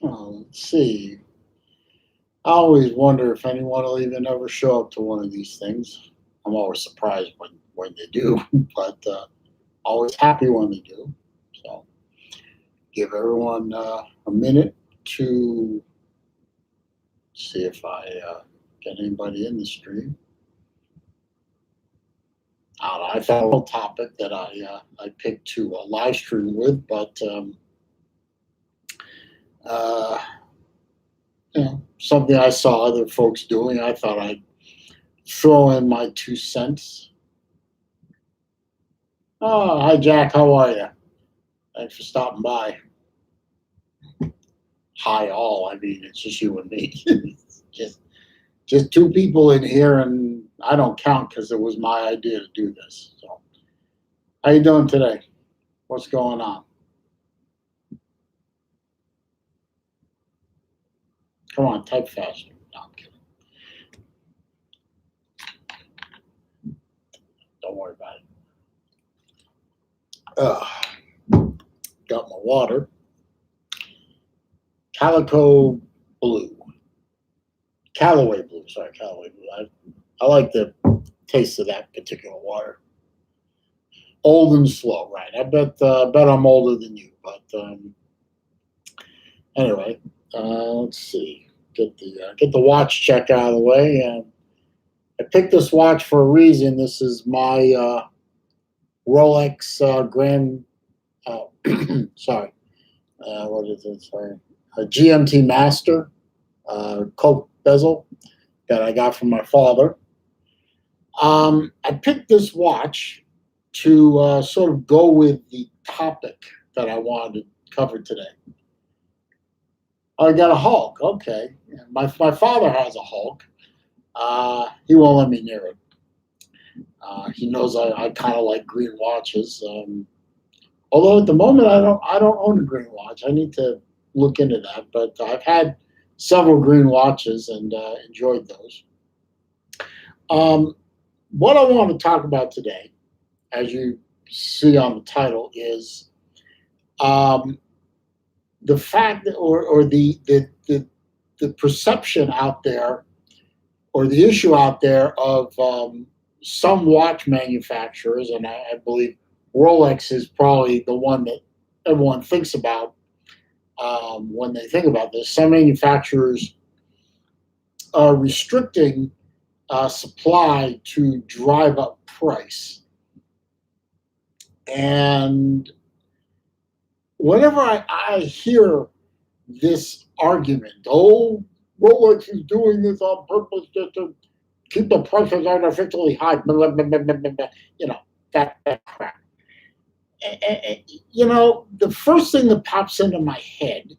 Let's see. I always wonder if anyone will even ever show up to one of these things. I'm always surprised when they do, but always happy when they do. So give everyone a minute to see if I get anybody in the stream. I found a topic that I picked to live stream with, but something I saw other folks doing. I thought I'd throw in my 2 cents. Oh, hi Jack, how are you? Thanks for stopping by. Hi all. I mean, it's just you and me. just two people in here, and I don't count because it was my idea to do this. So, how you doing today? What's going on? Come on, type faster. No, I'm kidding. Don't worry about it. Got my water. Calico blue. Callaway blue. Sorry, Callaway blue. I like the taste of that particular water. Old and slow, right? I bet I'm older than you, but anyway, let's see. Get the watch check out of the way. I picked this watch for a reason. This is my Rolex Grand. Sorry, what is it? Sorry, a GMT Master, Coke bezel that I got from my father. I picked this watch to sort of go with the topic that I wanted to cover today. I got a Hulk. Okay, my father has a Hulk. He won't let me near it. He knows I kind of like green watches. Although at the moment I don't own a green watch. I need to look into that. But I've had several green watches and enjoyed those. What I want to talk about today, as you see on the title, is the fact that, or the perception out there, or the issue out there of some watch manufacturers, and I believe Rolex is probably the one that everyone thinks about when they think about this. Some manufacturers are restricting supply to drive up price. And whenever I hear this argument, oh, Rolex is doing this on purpose just to keep the prices artificially high, blah, blah, blah, blah, blah, blah, that crap. The first thing that pops into my head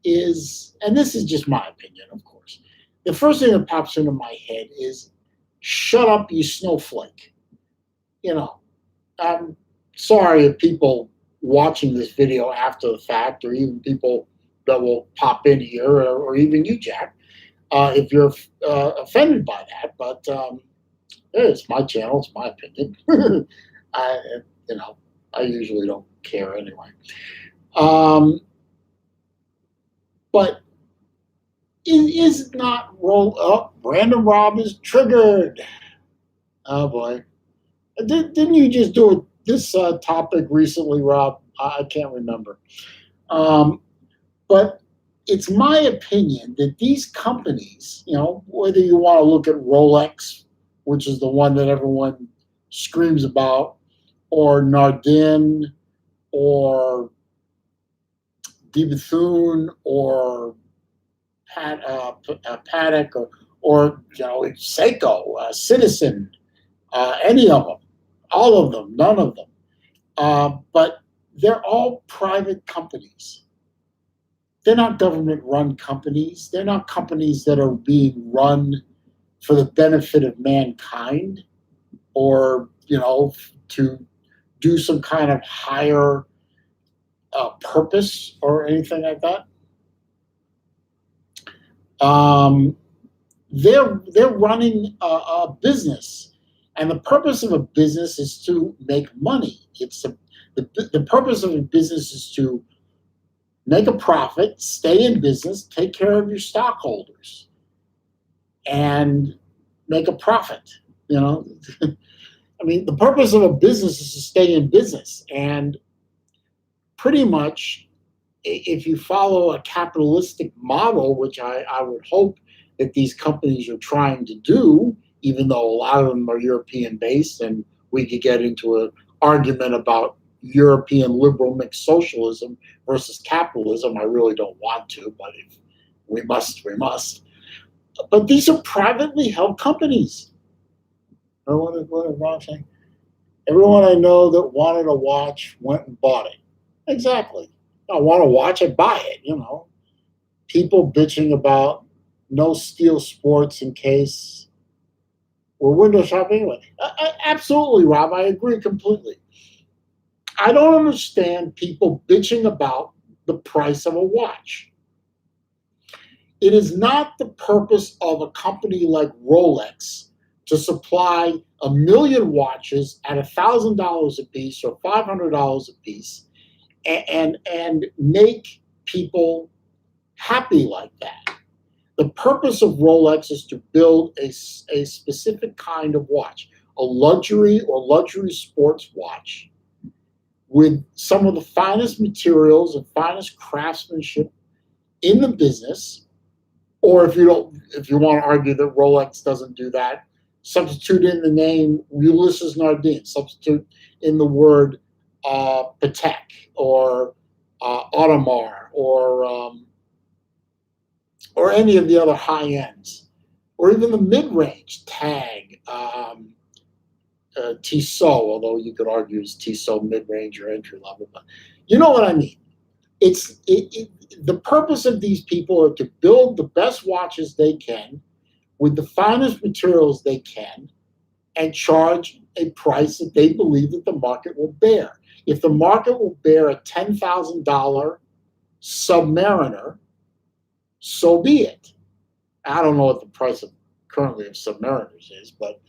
is, and this is just my opinion, of course, the first thing that pops into my head is, shut up, you snowflake. I'm sorry if people watching this video after the fact, or even people that will pop in here, or even you, Jack, if you're offended by that. But it's my channel, it's my opinion. I usually don't care anyway. But is not roll up. Random Rob is triggered. Oh boy. Didn't you just do this topic recently, Rob? I can't remember. But it's my opinion that these companies, whether you want to look at Rolex, which is the one that everyone screams about, or Nardin, or De Bethune, or Patek, or Seiko, Citizen, any of them, all of them, none of them. But they're all private companies. They're not government-run companies. They're not companies that are being run for the benefit of mankind, or to do some kind of higher purpose or anything like that. They're running a business, and the purpose of a business is to make money. It's the purpose of a business is to make a profit, stay in business, take care of your stockholders, and make a profit. You know, I mean, the purpose of a business is to stay in business, and pretty much, if you follow a capitalistic model, which I would hope that these companies are trying to do, even though a lot of them are European based, and we could get into an argument about European liberal mixed socialism versus capitalism. I really don't want to, but if we must, we must. But these are privately held companies. What is Ron saying? Everyone I know that wanted a watch went and bought it. Exactly. I want to watch it, buy it, you know. People bitching about no steel sports in case we're window shopping anyway. Absolutely, Rob. I agree completely. I don't understand people bitching about the price of a watch. It is not the purpose of a company like Rolex to supply 1,000,000 watches at $1,000 a piece or $500 a piece and make people happy like that. The purpose of Rolex is to build a specific kind of watch, a luxury or luxury sports watch with some of the finest materials and finest craftsmanship in the business. Or if you want to argue that Rolex doesn't do that, substitute in the name Ulysses Nardin, substitute in the word Patek or Audemars or any of the other high ends, or even the mid-range Tag, Tissot, although you could argue is Tissot mid-range or entry level, but you know what I mean. The purpose of these people are to build the best watches they can with the finest materials they can and charge a price that they believe that the market will bear. If the market will bear a $10,000 Submariner, so be it. I don't know what the price of currently of Submariners is, but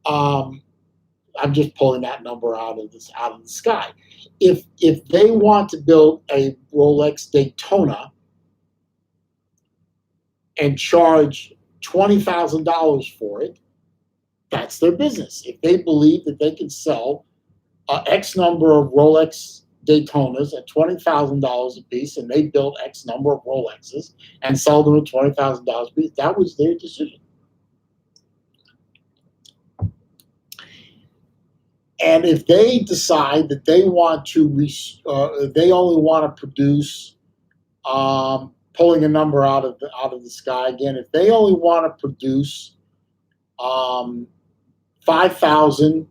I'm just pulling that number out of the sky. If they want to build a Rolex Daytona and charge $20,000 for it, that's their business. If they believe that they can sell X number of Rolex Daytonas at $20,000 a piece, and they built X number of Rolexes and sell them at $20,000 a piece, that was their decision. And if they decide that they want to, they only want to produce, pulling a number out of the sky again, if they only want to produce 5,000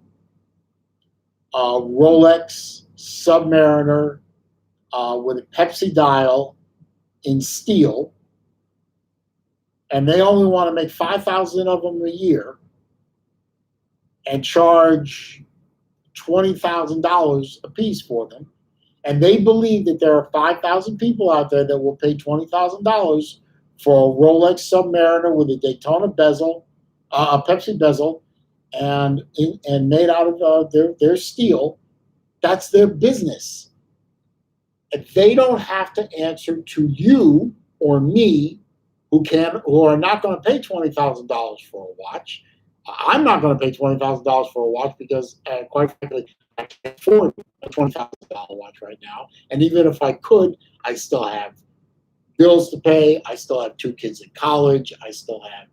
Rolex Submariner with a Pepsi dial in steel, and they only want to make 5,000 of them a year and charge $20,000 a piece for them, and they believe that there are 5,000 people out there that will pay $20,000 for a Rolex Submariner with a Daytona bezel, a Pepsi bezel, and made out of their steel, that's their business. And they don't have to answer to you or me, who are not going to pay $20,000 for a watch. I'm not going to pay $20,000 for a watch because, quite frankly, I can't afford a $20,000 watch right now. And even if I could, I still have bills to pay. I still have 2 kids in college. I still have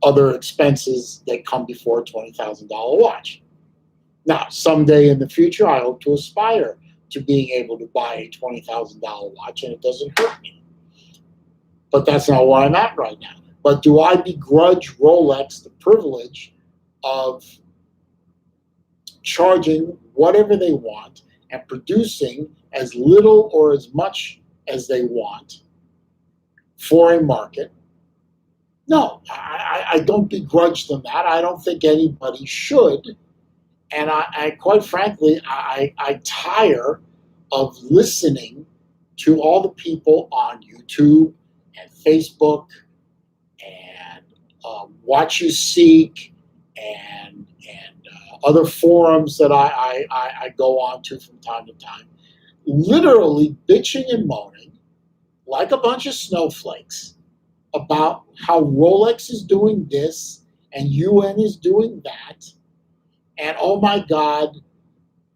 other expenses that come before a $20,000 watch. Now, someday in the future, I hope to aspire to being able to buy a $20,000 watch, and it doesn't hurt me. But that's not where I'm at right now. But do I begrudge Rolex the privilege of charging whatever they want and producing as little or as much as they want for a market? No, I don't begrudge them that. I don't think anybody should. And I quite frankly, I tire of listening to all the people on YouTube and Facebook and Watch You Seek and other forums that I go on to from time to time, literally bitching and moaning like a bunch of snowflakes about how Rolex is doing this and UN is doing that. And oh my God,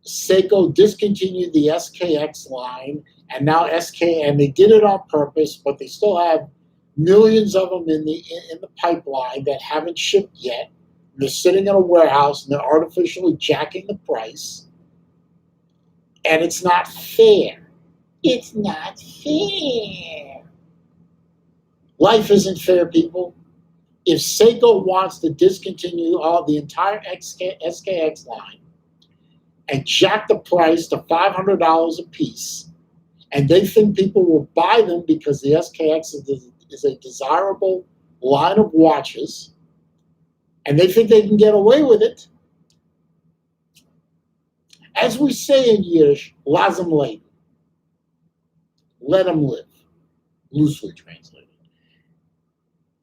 Seiko discontinued the SKX line, and now and they did it on purpose, but they still have millions of them in the pipeline that haven't shipped yet. They're sitting in a warehouse and they're artificially jacking the price, and it's not fair. It's not fair. Life isn't fair, people. If Seiko wants to discontinue the entire SKX line and jack the price to $500 a piece, and they think people will buy them because the SKX is a desirable line of watches, and they think they can get away with it, as we say in Yiddish, lass 'em leben. Let them live, loosely translated.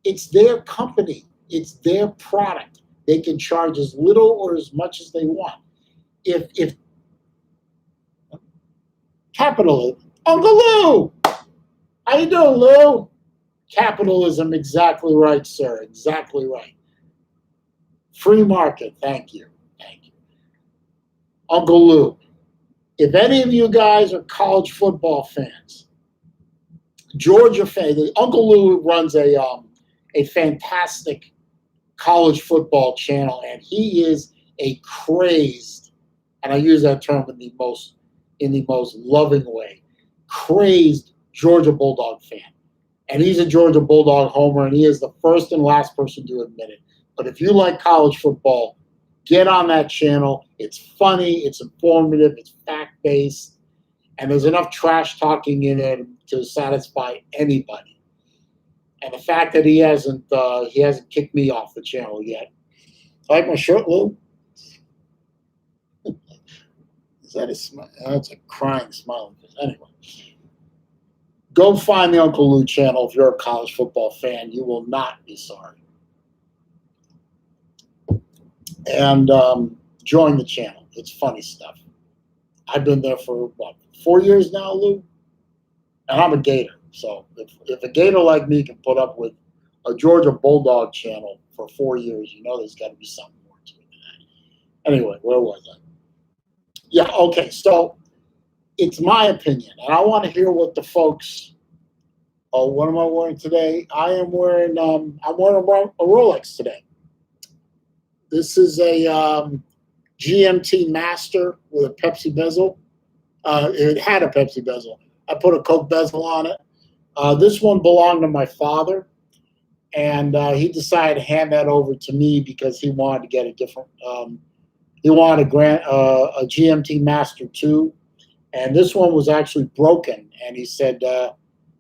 It's their company. It's their product. They can charge as little or as much as they want. If capitalism, Uncle Lou, how you doing, Lou? Capitalism, exactly right, sir. Exactly right. Free market. Thank you. Thank you, Uncle Lou. If any of you guys are college football fans, Georgia fan, Uncle Lou runs a fantastic college football channel, and he is a crazed, and I use that term in the most loving way, crazed Georgia Bulldog fan. And he's a Georgia Bulldog homer, and he is the first and last person to admit it. But if you like college football, get on that channel. It's funny, it's informative, it's fact-based, and there's enough trash talking in it to satisfy anybody. And the fact that he hasn't kicked me off the channel yet. Like my shirt, Lou? Is that a smile? That's a crying smile. Anyway, go find the Uncle Lou channel if you're a college football fan. You will not be sorry. And join the channel. It's funny stuff. I've been there for, 4 years now, Lou? And I'm a Gator. So if a Gator like me can put up with a Georgia Bulldog channel for 4 years, you know there's got to be something more to it than that. Anyway, where was I? Yeah, okay. So it's my opinion, and I want to hear what the folks. Oh, what am I wearing today? I am wearing a Rolex today. This is a GMT Master with a Pepsi bezel. It had a Pepsi bezel. I put a Coke bezel on it. This one belonged to my father, and he decided to hand that over to me because he wanted to get a different. He wanted a GMT Master 2, and this one was actually broken. And he said,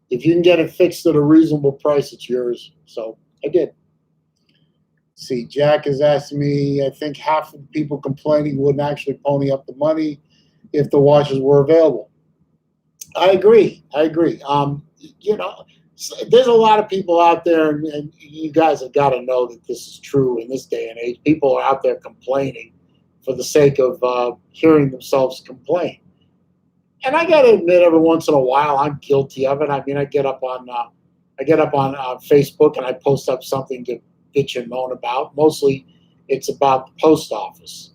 if you can get it fixed at a reasonable price, it's yours. So I did. See, Jack is asking me, I think half of the people complaining wouldn't actually pony up the money if the watches were available. I agree. You know, there's a lot of people out there, and you guys have got to know that this is true in this day and age. People are out there complaining for the sake of hearing themselves complain. And I got to admit, every once in a while, I'm guilty of it. I mean, I get up on Facebook and I post up something to bitch and moan about. Mostly, it's about the post office.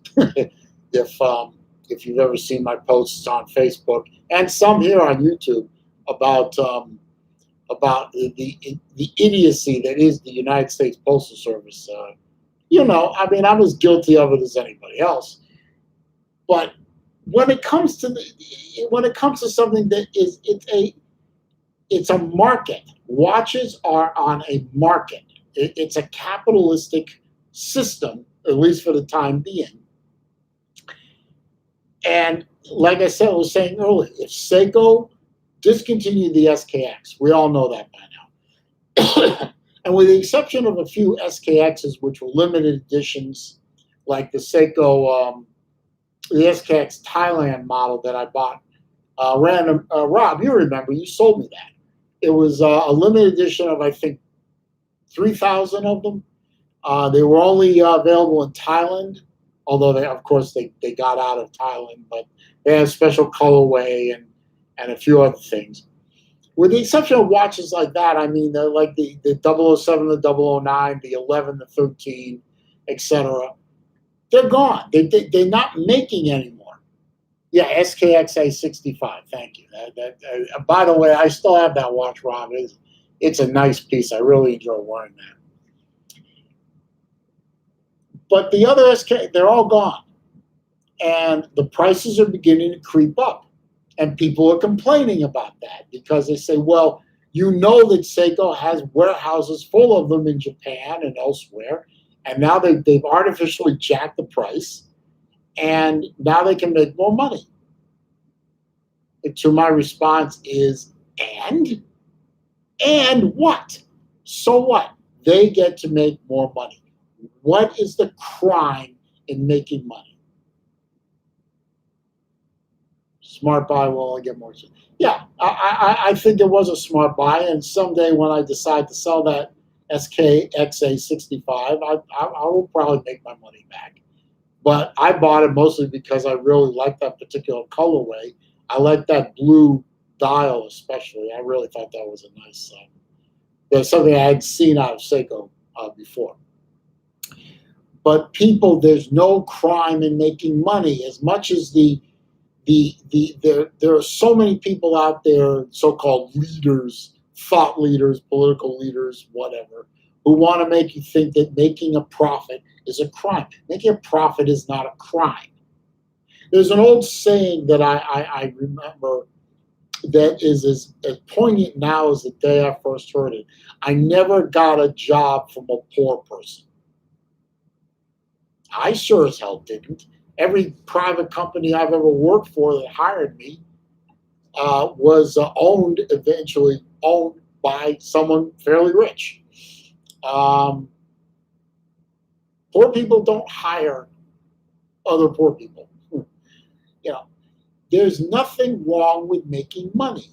If you've ever seen my posts on Facebook and some here on YouTube about the idiocy that is the United States Postal Service. You know, I mean, I'm as guilty of it as anybody else. But when it comes to something that is it's a market. Watches are on a market. It's a capitalistic system, at least for the time being. And like I was saying earlier, if Seiko discontinued the SKX, we all know that by now. And with the exception of a few SKXs, which were limited editions, like the Seiko, the SKX Thailand model that I bought, Rob, you remember, you sold me that. It was a limited edition of, I think, 3,000 of them. They were only available in Thailand, although they got out of Thailand, but they had a special colorway, and and a few other things. With the exception of watches like that, I mean, like the 007, the 009, the 11, the 13, etc. They're gone. They're not making anymore. Yeah, SKXA 65. Thank you. By the way, I still have that watch, Rob. It's a nice piece. I really enjoy wearing that. But the other SK, they're all gone. And the prices are beginning to creep up. And people are complaining about that because they say, well, you know that Seiko has warehouses full of them in Japan and elsewhere. And now they've artificially jacked the price. And now they can make more money. And to my response is, and what? So what? They get to make more money. What is the crime in making money? Smart buy will only get more. Yeah, I think it was a smart buy, and someday when I decide to sell that SKXA 65, I will probably make my money back. But I bought it mostly because I really like that particular colorway. I like that blue dial especially. I really thought that was a nice there's something I had seen out of Seiko before. But people, there's no crime in making money as much as there are so many people out there, so-called leaders, thought leaders, political leaders, whatever, who want to make you think that making a profit is a crime. Making a profit is not a crime. There's an old saying that I remember that is as poignant now as the day I first heard it. I never got a job from a poor person. I sure as hell didn't. Every private company I've ever worked for that hired me was eventually owned by someone fairly rich. Poor people don't hire other poor people. There's nothing wrong with making money.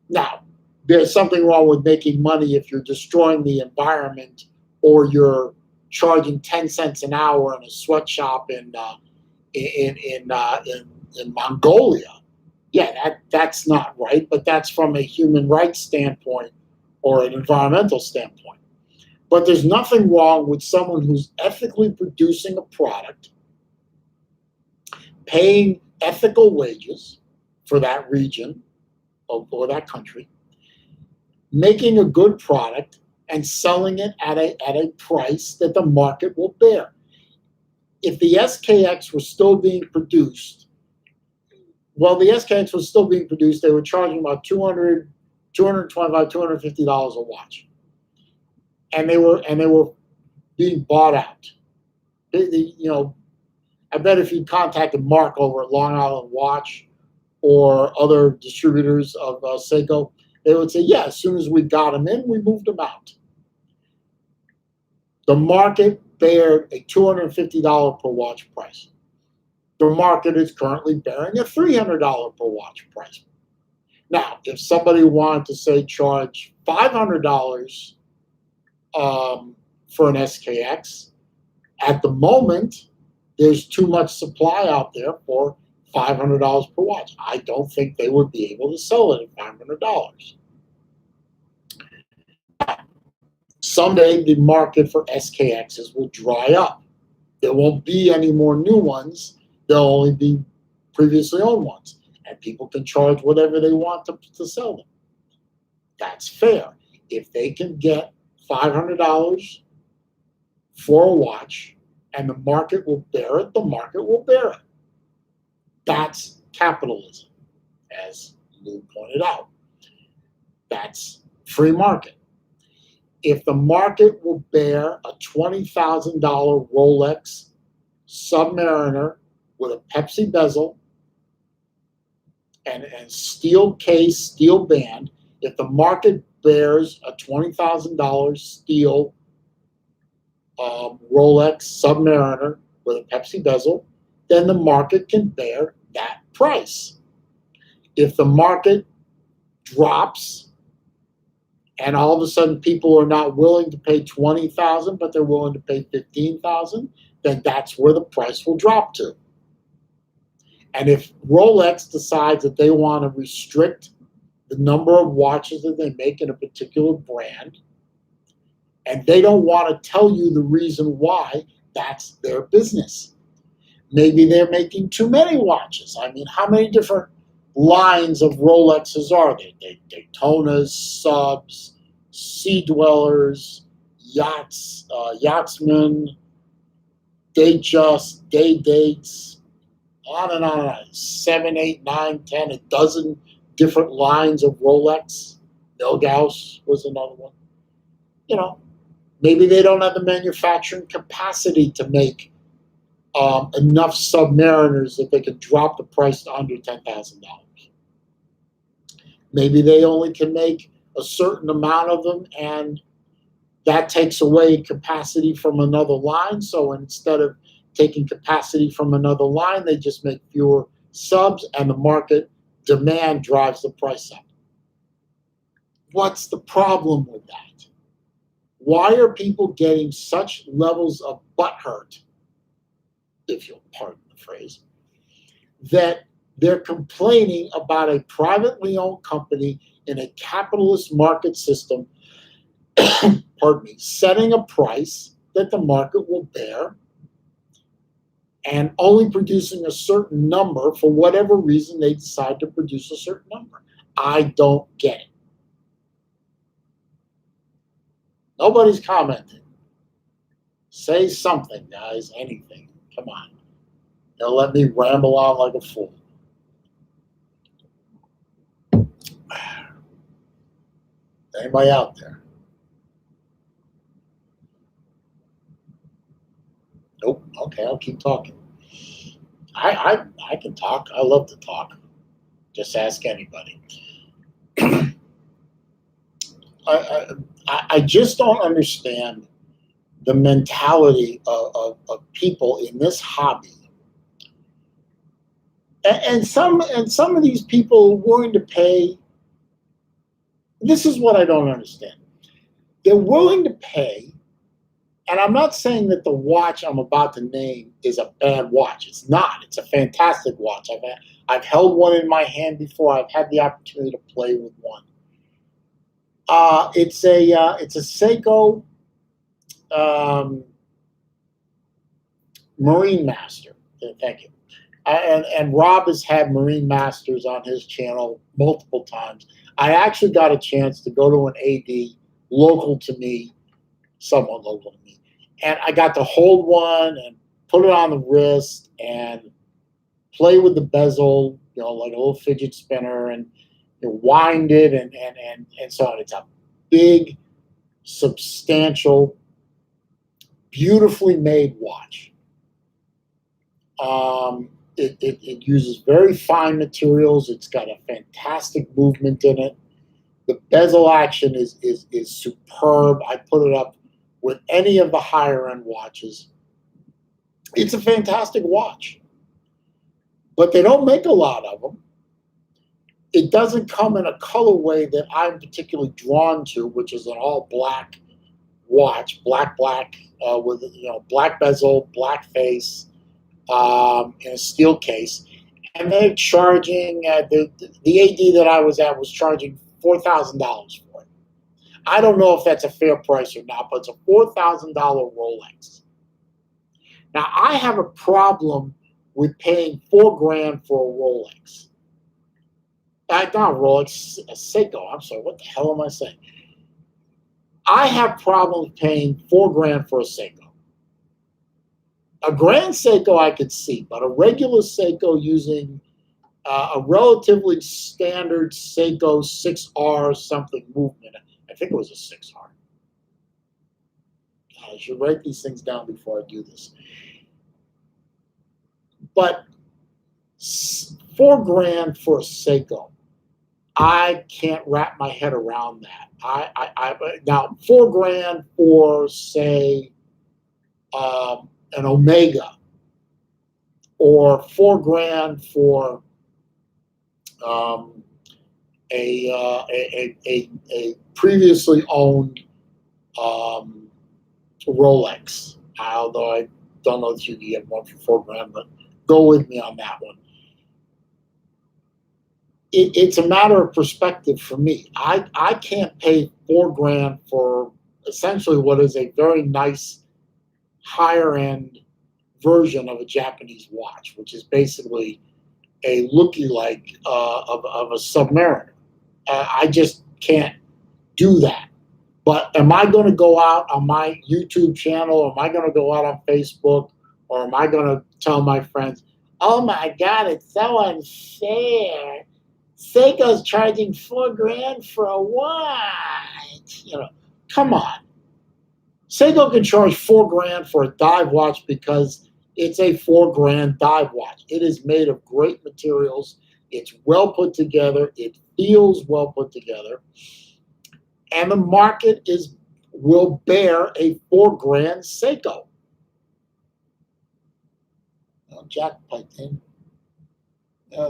Now, there's something wrong with making money if you're destroying the environment or you're charging 10 cents an hour in a sweatshop in Mongolia. Yeah, that's not right, but that's from a human rights standpoint or an environmental standpoint. But there's nothing wrong with someone who's ethically producing a product, paying ethical wages for that region or that country, making a good product and selling it at a price that the market will bear. If the SKX was still being produced, the SKX was still being produced, they were charging about $200, $225, $250 a watch. And they were being bought out. I bet if you contacted Mark over at Long Island Watch or other distributors of Seiko, they would say, yeah, as soon as we got them in, we moved them out. The market bared a $250 per watch price. The market is currently bearing a $300 per watch price. Now, if somebody wanted to, say, charge $500 for an SKX, at the moment, there's too much supply out there for $500 per watch. I don't think they would be able to sell it at $500. Someday, the market for SKXs will dry up. There won't be any more new ones. There'll only be previously owned ones. And people can charge whatever they want to sell them. That's fair. If they can get $500 for a watch and the market will bear it, the market will bear it. That's capitalism, as Lou pointed out. That's free market. If the market will bear a $20,000 Rolex Submariner with a Pepsi bezel and steel case, steel band, if the market bears a $20,000 steel Rolex Submariner with a Pepsi bezel, then the market can bear that price. If the market drops and all of a sudden people are not willing to pay $20,000, but they're willing to pay $15,000, then that's where the price will drop to. And if Rolex decides that they want to restrict the number of watches that they make in a particular brand, and they don't want to tell you the reason why. That's their business. Maybe they're making too many watches. I mean, how many different lines of Rolexes are there? Daytonas, Subs, Sea Dwellers, Yachts, Yachtsmen, Datejust, Day Dates, on and on and on. 7, 8, 9, 10, a dozen different lines of Rolex. Milgauss was another one. You know, maybe they don't have the manufacturing capacity to make enough Submariners that they could drop the price to under $10,000. Maybe they only can make a certain amount of them, and that takes away capacity from another line. So instead of taking capacity from another line, they just make fewer subs, and the market demand drives the price up. What's the problem with that? Why are people getting such levels of butthurt, if you'll pardon the phrase, that they're complaining about a privately owned company in a capitalist market system, pardon me, setting a price that the market will bear and only producing a certain number for whatever reason they decide to produce a certain number? I don't get it. Nobody's commenting. Say something, guys, anything. Come on. They'll let me ramble on like a fool. Anybody out there? Nope. Okay, I'll keep talking. I can talk. I love to talk. Just ask anybody. I just don't understand the mentality of people in this hobby. And some of these people are willing to pay. This is what I don't understand. They're willing to pay, and I'm not saying that the watch I'm about to name is a bad watch. It's not. It's a fantastic watch. I've held one in my hand before. I've had the opportunity to play with one. It's a Seiko Marine Master. Thank you. And Rob has had Marine Masters on his channel multiple times. I actually got a chance to go to an AD local to me, somewhat local to me, and I got to hold one and put it on the wrist and play with the bezel, like a little fidget spinner, and wind it and so on. It's a big, substantial, beautifully made watch. It uses very fine materials. It's got a fantastic movement in it. The bezel action is superb. I put it up with any of the higher end watches. It's a fantastic watch, but they don't make a lot of them. It doesn't come in a colorway that I'm particularly drawn to, which is an all black watch, black with black bezel, black face, in a steel case, and they're charging the AD that I was at was charging $4,000 for it. I don't know if that's a fair price or not, but it's a $4,000 Rolex. Now I have a problem with paying $4,000 for a Rolex. Not Rolex, a Seiko. I'm sorry, what the hell am I saying? I have problems paying $4,000 for a Seiko. A Grand Seiko I could see, but a regular Seiko using a relatively standard Seiko 6R something movement. I think it was a 6R. I should write these things down before I do this. But $4,000 for a Seiko, I can't wrap my head around that. Now $4,000 for, say, an Omega, or $4,000 for a previously owned Rolex. Although I don't know if you can get one for $4,000, but go with me on that one. it's a matter of perspective for me. I can't pay $4,000 for essentially what is a very nice higher end version of a Japanese watch, which is basically a looky-like of a Submariner. I just can't do that. But am I going to go out on my YouTube channel? Am I going to go out on Facebook? Or am I going to tell my friends, oh my God, it's so unfair. Seiko's charging $4,000 for a watch. Come on. Seiko can charge $4,000 for a dive watch because it's a $4,000 dive watch. It is made of great materials. It's well put together. It feels well put together. And the market will bear a $4,000 Seiko. Jack piped in.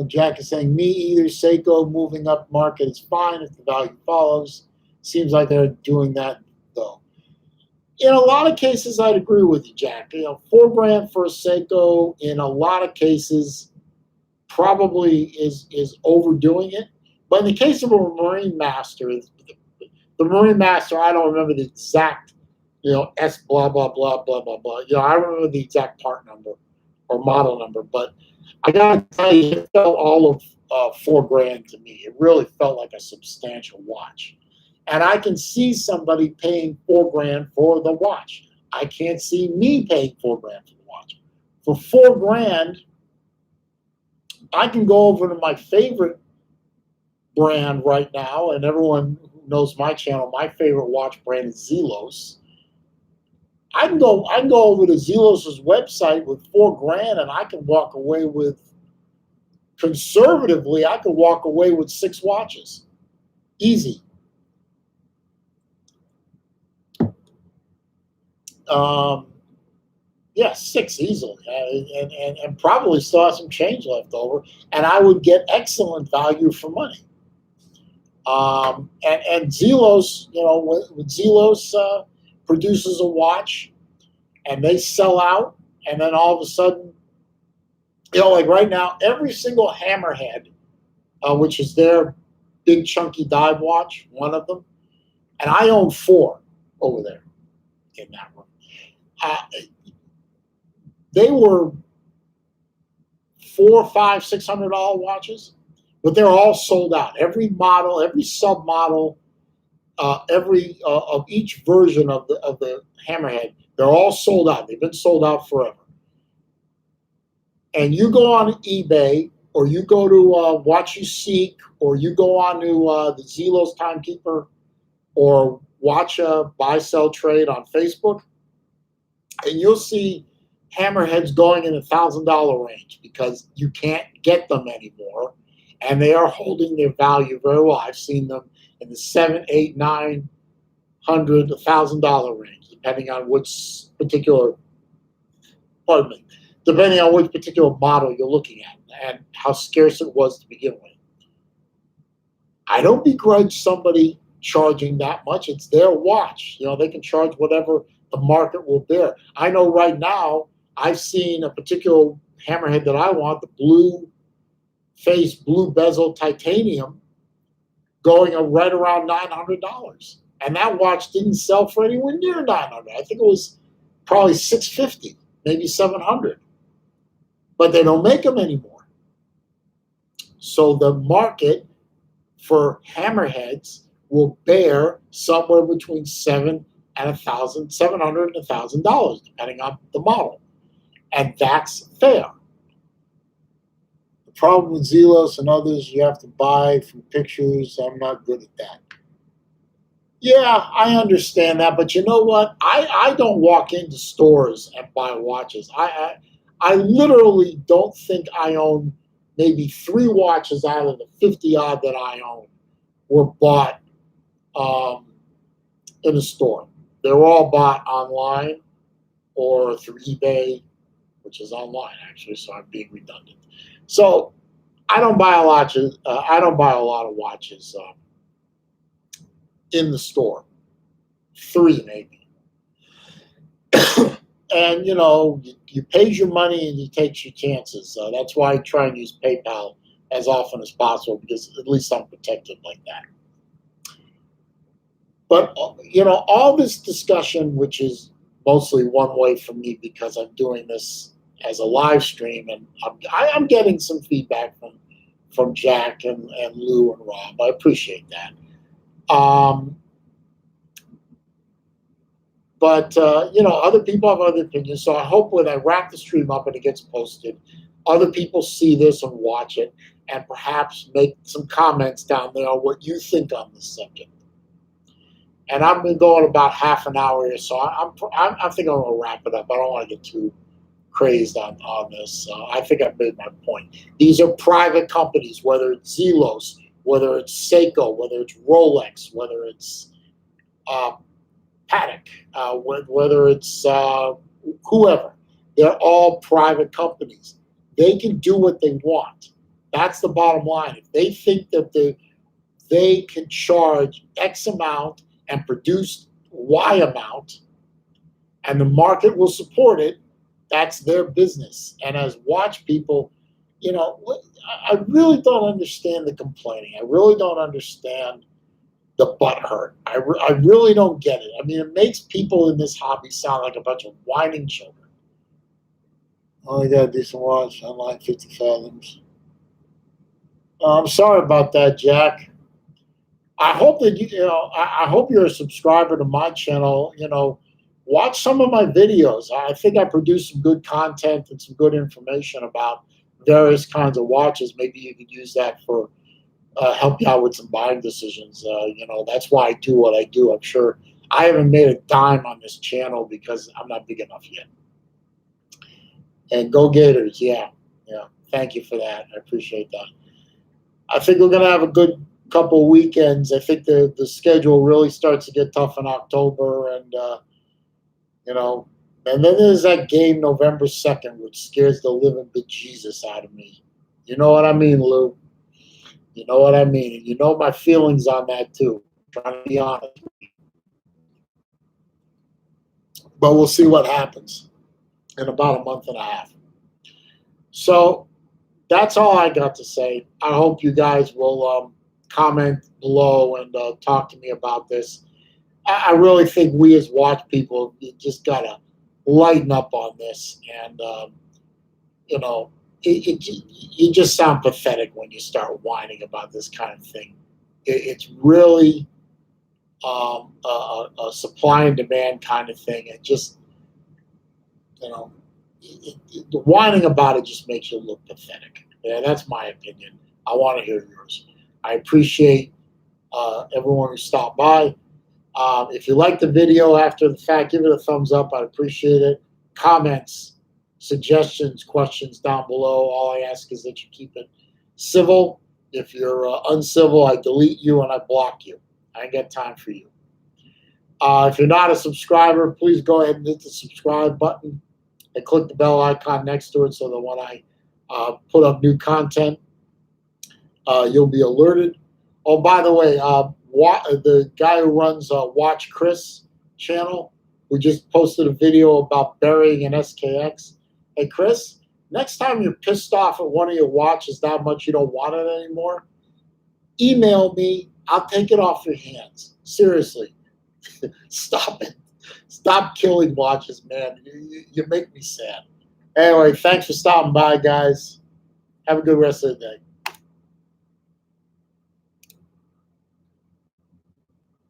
Jack is saying, me either. Seiko moving up market is fine if the value follows. Seems like they're doing that though. In a lot of cases, I'd agree with you, Jack. $4,000 for a Seiko in a lot of cases probably is overdoing it. But in the case of a Marine Master, the Marine Master, I don't remember the exact, S blah, blah, blah, blah, blah, blah. I don't remember the exact part number or model number, but I got to tell you, it felt all of $4,000 to me. It really felt like a substantial watch. And I can see somebody paying $4,000 for the watch. I can't see me paying $4,000 for the watch. For $4,000, I can go over to my favorite brand right now, and everyone who knows my channel, my favorite watch brand is Zelos. I can go over to Zelos' website with $4,000, and I can walk away with, conservatively, I could walk away with 6 watches, easy. Yeah, 6 easily, and probably still have some change left over, and I would get excellent value for money. And Zelos, when Zelos produces a watch, and they sell out, and then all of a sudden, like right now, every single Hammerhead, which is their big chunky dive watch, one of them, and I own 4 over there in that room. They were $400, $500, $600 watches, but they're all sold out. Every model, every sub model, every of each version of the Hammerhead, they're all sold out. They've been sold out forever. And you go on eBay, or you go to Watch You Seek, or you go on to the Zelos Timekeeper, or watch a buy, sell, trade on Facebook, and you'll see Hammerheads going in the $1,000 range because you can't get them anymore, and they are holding their value very well. I've seen them in the $700, $800, $900, $1,000 range, depending on which particular, depending on which particular model you're looking at and how scarce it was to begin with. I don't begrudge somebody charging that much. It's their watch. They can charge whatever the market will bear. I know right now I've seen a particular Hammerhead that I want, the blue face, blue bezel titanium, going right around $900. And that watch didn't sell for anywhere near $900. I think it was probably $650, maybe $700. But they don't make them anymore. So the market for Hammerheads will bear somewhere between $700 and $1,000, depending on the model. And that's fair. The problem with Zelos and others, you have to buy from pictures. I'm not good at that. Yeah, I understand that, but you know what? I don't walk into stores and buy watches. I literally don't think I own maybe 3 watches out of the 50 odd that I own were bought in a store. They were all bought online or through eBay, which is online actually, so I'm being redundant. So I don't buy a lot of watches in the store. 3 maybe. And you pays your money and you takes your chances. That's why I try and use PayPal as often as possible because at least I'm protected like that. But, all this discussion, which is mostly one way for me because I'm doing this as a live stream, and I'm getting some feedback from Jack and Lou and Rob. I appreciate that. But other people have other opinions. So I hope when I wrap the stream up and it gets posted, other people see this and watch it and perhaps make some comments down there on what you think on this subject. And I've been going about half an hour here, so I think I'm going to wrap it up. I don't want to get too crazed on this. I think I've made my point. These are private companies, whether it's Zelos, whether it's Seiko, whether it's Rolex, whether it's Patek, whether it's whoever. They're all private companies. They can do what they want. That's the bottom line. If they think that they can charge X amount and produce Y amount, and the market will support it, that's their business. And as watch people, I really don't understand the complaining. I really don't understand the butt hurt. I really don't get it. I mean, it makes people in this hobby sound like a bunch of whining children. Only got a decent watch, online 50 fathoms. I'm sorry about that, Jack. I hope that I hope you're a subscriber to my channel. Watch some of my videos. I think I produce some good content and some good information about various kinds of watches. Maybe you could use that for help you out with some buying decisions. That's why I do what I do. I'm sure I haven't made a dime on this channel because I'm not big enough yet. And go Gators, yeah. Thank you for that. I appreciate that. I think we're going to have a good couple of weekends. I think the schedule really starts to get tough in October, and and then there's that game November 2nd, which scares the living bejesus out of me. You know what I mean, Lou? You know what I mean, and you know my feelings on that too. I'm trying to be honest, but we'll see what happens in about a month and a half. So that's all I got to say. I hope you guys will comment below and talk to me about this. I really think we as watch people, you just gotta lighten up on this, and you just sound pathetic when you start whining about this kind of thing. It's really a supply and demand kind of thing, and just the whining about it just makes you look pathetic. Yeah, that's my opinion. I want to hear yours. I appreciate everyone who stopped by. If you like the video after the fact, give it a thumbs up. I'd appreciate it. Comments, suggestions, questions down below. All I ask is that you keep it civil. If you're uncivil, I delete you and I block you. I ain't got time for you. If you're not a subscriber, please go ahead and hit the subscribe button and click the bell icon next to it so that when I put up new content, you'll be alerted. Oh, by the way, the guy who runs Watch Chris channel, who just posted a video about burying an SKX. Hey, Chris, next time you're pissed off at one of your watches that much you don't want it anymore, email me. I'll take it off your hands. Seriously. Stop it. Stop killing watches, man. You make me sad. Anyway, thanks for stopping by, guys. Have a good rest of the day.